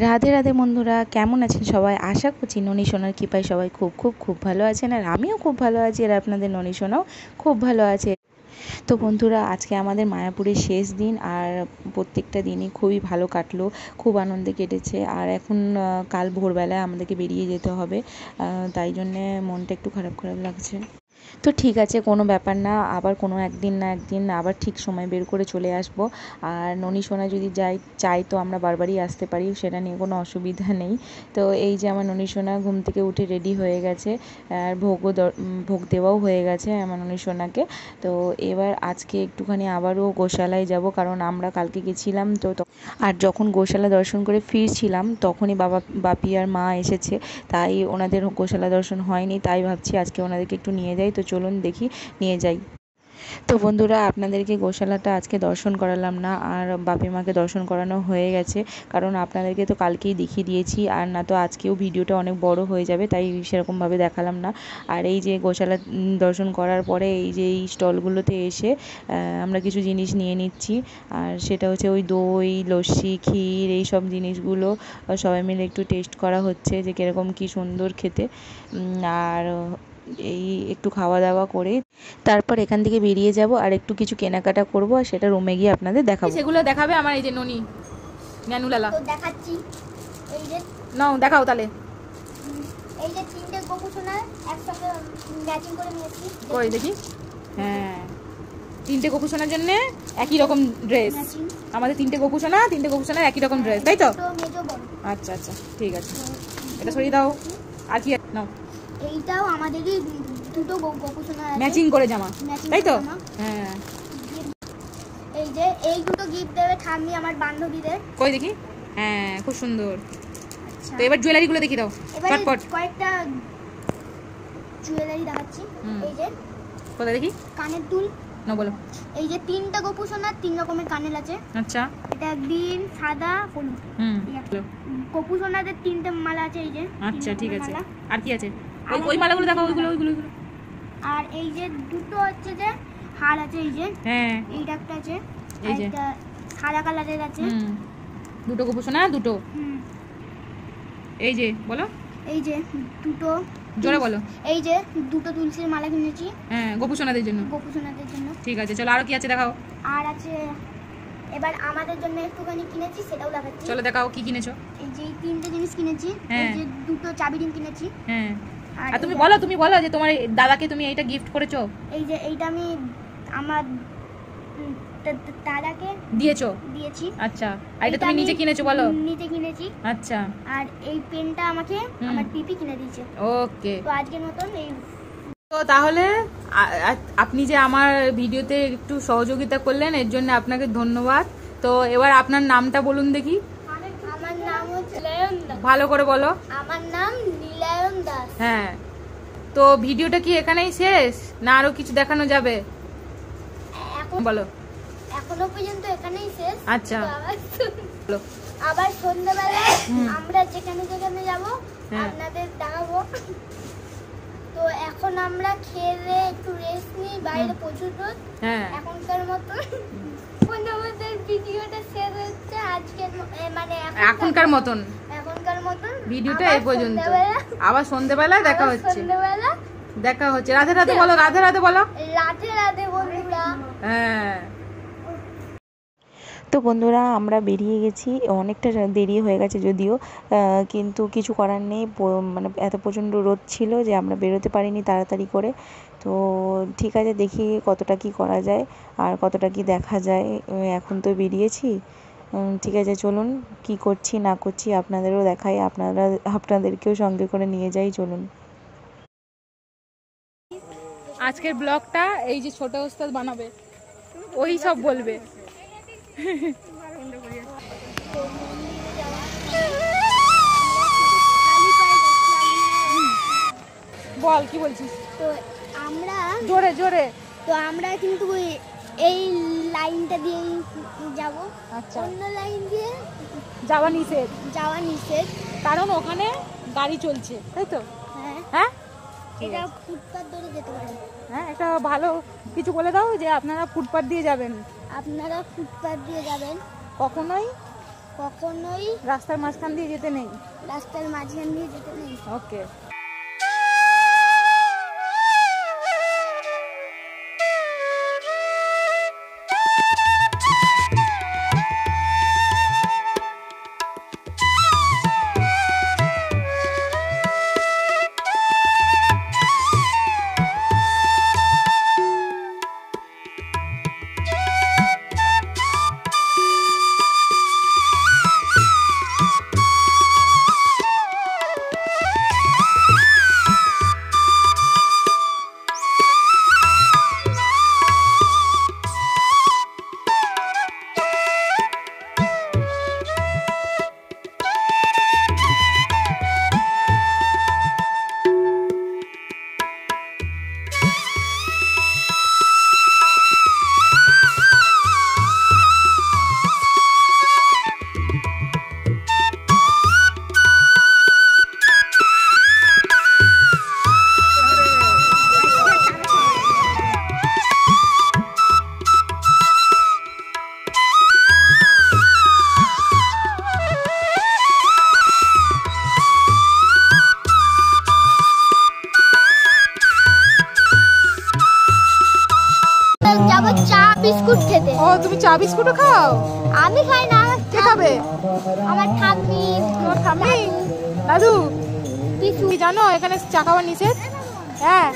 রাধে রাধে বন্ধুরা, কেমন আছেন সবাই? আশা করছি ননী সোনার কৃপায় সবাই খুব খুব খুব ভালো আছেন, আর আমিও খুব ভালো আছি, আর আপনাদের ননী সোনাও খুব ভালো আছে। তো বন্ধুরা, আজকে আমাদের মায়াপুরের শেষ দিন, আর প্রত্যেকটা দিনই খুবই ভালো কাটলো, খুব আনন্দে কেটেছে। আর এখন কাল ভোরবেলায় আমাদেরকে বেরিয়ে যেতে হবে, তাই জন্যে মনটা একটু খারাপ খারাপ লাগছে। তো ঠিক আছে, কোনো ব্যাপার না, আবার কোনো একদিন না একদিন আবার ঠিক সময় বের করে চলে আসব। আর ননী সোনা যদি চাই তো আমরা বারবারই আসতে পারি, সেটা নিয়ে কোনো অসুবিধা নেই। তো এই যে আমার ননী সোনা ঘুম থেকে উঠে রেডি হয়ে গেছে, আর ভোগ দেওয়াও হয়ে গেছে আমার ননী সোনাকে। তো এবার আজকে একটুখানি আবারও গোশালায় যাব, কারণ আমরা কালকে গেছিলাম তো। আর যখন গোশালা দর্শন করে ফিরছিলাম তখনই বাপি আর মা এসেছে, তাই ওনাদের গোশালা দর্শন হয়নি, তাই ভাবছি আজকে ওনাদেরকে একটু নিয়ে যাই। তো চলুন দেখি, নিয়ে যাই। তো বন্ধুরা, আপনাদেরকে গোশালাটা আজকে দর্শন করালাম না, আর বাপি মাকে দর্শন করানো হয়ে গেছে, কারণ আপনাদেরকে তো কালকেই দেখিয়ে দিয়েছি, আর না তো আজকেও ভিডিওটা অনেক বড় হয়ে যাবে, তাই সেরকমভাবে দেখালাম না। আর এই যে গোশালা দর্শন করার পরে এই যে এই স্টলগুলোতে এসে আমরা কিছু জিনিস নিয়ে নিচ্ছি, আর সেটা হচ্ছে ওই দই, লস্যি, ক্ষীর, এই সব জিনিসগুলো সবাই মিলে একটু টেস্ট করা হচ্ছে যে কীরকম কী সুন্দর খেতে। আর এই একটু খাওয়া দাওয়া করে তারপর এখান থেকে বেরিয়ে যাব, আর একটু কিছু কেনাকাটা করব, আর সেটা রুমে গিয়ে আপনাদের দেখাবো। সেগুলো দেখাবে আমার এই যে ননি জ্ঞানুলালা তো দেখাচ্ছি। এই যে নাও দেখাও তাহলে। এই যে তিনটে গোপুসোনা একসাথে ম্যাচিং করে নিয়েছি। ওই দেখি, হ্যাঁ, তিনটে গোপুসোনার জন্য একই রকম ড্রেস। আমাদের তিনটে গোপুসোনার একই রকম ড্রেস, তাই তো? আচ্ছা আচ্ছা, ঠিক আছে, এটা সরিয়ে দাও। আর কি নাও, এইটাও আমাদেরই দুটো গোপুসোনা ম্যাচিং করে জামা, তাই তো? হ্যাঁ, এই যে এই দুটো গিফট দেবে ঠাম্মি আমার বান্ধবীদের। কই দেখি, হ্যাঁ, খুব সুন্দর। তো এবার জুয়েলারি গুলো দেখি দাও চটপট। কয়েকটা জুয়েলারি দেখাচ্ছি। এই যে কোথায় দেখি, কানের দুল না বলো। এই যে তিনটা গোপুসোনার তিন রকমের কানের আছে। আচ্ছা, এটা গ্রিন, সাদা, হলুদ। গোপুসোনাদের তিনটে মালা আছে। এই যে আচ্ছা, ঠিক আছে। আর কি আছে? ওই মালাগুলো দেখাও, ওইগুলো। আর এই যে দুটো হচ্ছে যে হার আছে। এই যে হ্যাঁ, এইটা একটা আছে, এই যে একটা সাদা কালারের আছে। দুটো গোপুসোনা, দুটো। এই যে বলো, এই যে দুটো, জোরে বলো। এই যে দুটো তুলসীর মালা কিনেছি। হ্যাঁ, গোপুসোনাদের জন্য। ঠিক আছে, চলো আরো কি আছে দেখাও। আর আছে, এবার আমাদের জন্য একটুখানি কিনেছি, সেটাও দেখাচ্ছি। চলো দেখাও কি কিনেছো। এই যে তিনটে জিনিস কিনেছি। এই যে দুটো চাবি রিং কিনেছি। হ্যাঁ, আর তুমি বলো যে তোমার দাদাকে তুমি এইটা গিফট করেছো। এই যে এইটা আমি আমার দাদাকে দিয়েছি। আচ্ছা, আর এটা তুমি নিজে কিনেছো? বলো। নিজে কিনেছি। আচ্ছা, আর এই পেনটা আমাকে আমার পিপি কিনে দিয়েছে। ওকে, তো আজকের মতন এই। তো তাহলে আপনি যে আমার ভিডিওতে একটু সহযোগিতা করলেন, এর জন্য আপনাকে ধন্যবাদ। তো এবার আপনার নামটা বলুন দেখি। আমার নাম হচ্ছে নীলায়ন দাস। ভালো করে বলো। আমার নাম নীলায়ন দাস। হ্যাঁ, তো ভিডিওটা কি এখানেই শেষ, না আরো কিছু দেখানো যাবে? বলো। এখনো পর্যন্ত এখানেই শেষ। আচ্ছা, আবার সন্ধ্যাবেলা আমরা যেখানে যেখানে যাব আপনাদের দেখাবো। তো এখন আমরা খেলে একটু রেস্ট নিই, বাইরে প্রচুর রোদ। এখনকার মতো আমাদের ভিডিওটা শেষ হচ্ছে আজকের, মানে এখনকার মতন ভিডিওটা এই পর্যন্ত। আবার সন্ধ্যাবেলায় দেখা হচ্ছে। রাধে রাধে বলো, রাধে রাধে বলো। রাধে রাধে বন্ধুরা। হ্যাঁ, তো বন্ধুরা, আমরা বেরিয়ে গেছি, অনেকটা দেরি হয়ে গেছে যদিও, কিন্তু কিছু করার নেই, মানে এত প্রচণ্ড রোদ ছিল যে আমরা বেরোতে পারিনি তাড়াতাড়ি করে। তো ঠিক আছে, দেখি কতটা কি করা যায় আর কতটা কি দেখা যায়। এখন তো বেরিয়েছি, ঠিক আছে, চলুন কি করছি না করছি আপনাদেরও দেখাই, আপনাদেরকেও সঙ্গে করে নিয়ে যাই, চলুন। আজকের ব্লগটা এই যে ছোট ওস্তাদ বানাবে, ওই সব বলবে। বল কি বলছিস। তো আমরা জোরে তো আমরা কিন্তু এই লাইনটা দিয়ে যাব। আচ্ছা, অন্য লাইন দিয়ে যাওয়া নিষেধ, কারণ ওখানে গাড়ি চলছে, তাই তো? হ্যাঁ, এটা ফুটপাত ধরে যেতে পারে। হ্যাঁ, একটা ভালো কিছু বলে দাও যে আপনারা ফুটপাত দিয়ে যাবেন। কখনোই কখনোই রাস্তার মাঝখান দিয়ে যেতে নেই। রাস্তার মাঝখান দিয়ে যেতে নেই। ওকে। যাবো চা বিস্কুট খেতে। ও তুমি চা বিস্কুটও খাও? আমি খাই না, আমার কে খাবে? আমার ঠাম্মি। তোমার ঠাম্মি? দাদু তুমি জানো এখানে চা খাওয়া নিষেধ? হ্যাঁ।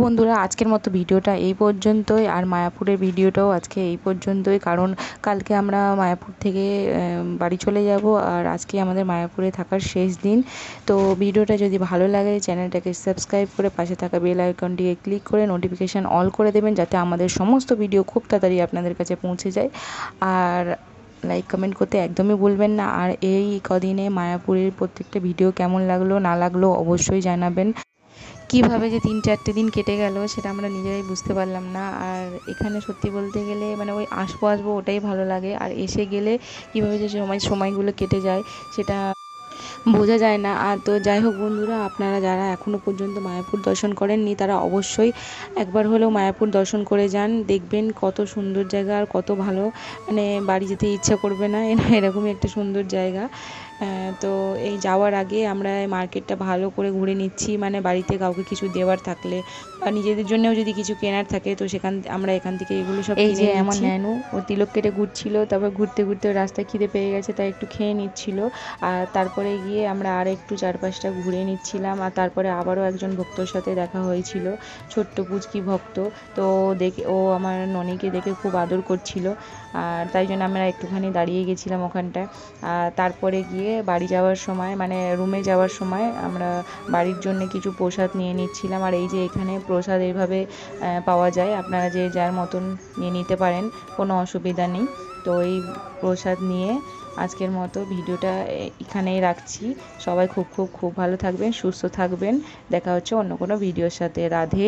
বন্ধুরা আজকের মতো ভিডিওটা এই পর্যন্তই, আর মায়াপুরের ভিডিওটাও আজকে এই পর্যন্তই, কারণ কালকে আমরা মায়াপুর থেকে বাড়ি চলে যাব, আর আজকে আমাদের মায়াপুরে থাকার শেষ দিন। তো ভিডিওটা যদি ভালো লাগে চ্যানেলটাকে সাবস্ক্রাইব করে পাশে থাকা বেল আইকনটিকে ক্লিক করে নোটিফিকেশান অল করে দেবেন, যাতে আমাদের সমস্ত ভিডিও খুব তাড়াতাড়ি আপনাদের কাছে পৌঁছে যায়। আর লাইক কমেন্ট করতে একদমই ভুলবেন না। আর এই কদিনে মায়াপুরের প্রত্যেকটা ভিডিও কেমন লাগলো না লাগলো অবশ্যই জানাবেন। কীভাবে যে 3-4টে দিন কেটে গেল সেটা আমরা নিজেরাই বুঝতে পারলাম না। আর এখানে সত্যি বলতে গেলে মানে ওই আসবো ওটাই ভালো লাগে, আর এসে গেলে কীভাবে যে সময়গুলো কেটে যায় সেটা বোঝা যায় না। আর তো যাই হোক বন্ধুরা, আপনারা যারা এখনও পর্যন্ত মায়াপুর দর্শন করেননি তারা অবশ্যই একবার হলেও মায়াপুর দর্শন করে যান, দেখবেন কত সুন্দর জায়গা আর কত ভালো, মানে বাড়ি যেতে ইচ্ছা করবে না, এরকমই একটা সুন্দর জায়গা। তো এই যাওয়ার আগে আমরা মার্কেটটা ভালো করে ঘুরে নিচ্ছি, মানে বাড়িতে কাউকে কিছু দেওয়ার থাকলে বা নিজেদের জন্যও যদি কিছু কেনার থাকে তো আমরা এখান থেকে এগুলো সব এই যে আমার ন্যানু ও তিলক কেটে ঘুরছিল, তারপর ঘুরতে ঘুরতে রাস্তায় খিদে পেয়ে গেছে তাই একটু খেয়ে নিচ্ছিল। আর তারপরে গিয়ে আমরা আর একটু চারপাশটা ঘুরে নিচ্ছিলাম। আর তারপরে আবারও একজন ভক্তর সাথে দেখা হয়েছিল, ছোট্ট পুচকি ভক্ত। তো ও আমার ননিকে দেখে খুব আদর করছিল, আর তাই জন্য আমরা একটুখানি দাঁড়িয়ে গেছিলাম ওখানটায়। আর তারপরে গিয়ে বাড়ি যাওয়ার সময় মানে রুমে যাওয়ার সময় আমরা বাড়ির জন্য কিছু প্রসাদ নিয়ে নিচ্ছিলাম। আর এই যে এখানে প্রসাদ এইভাবে পাওয়া যায়, আপনারা যে যার মতন নিয়ে নিতে পারেন, কোনো অসুবিধা নেই। তো এই প্রসাদ নিয়ে আজকের মতো ভিডিওটা এখানেই রাখছি। সবাই খুব খুব খুব ভালো থাকবেন, সুস্থ থাকবেন। দেখা হচ্ছে অন্য কোনো ভিডিওর সাথে। রাধে।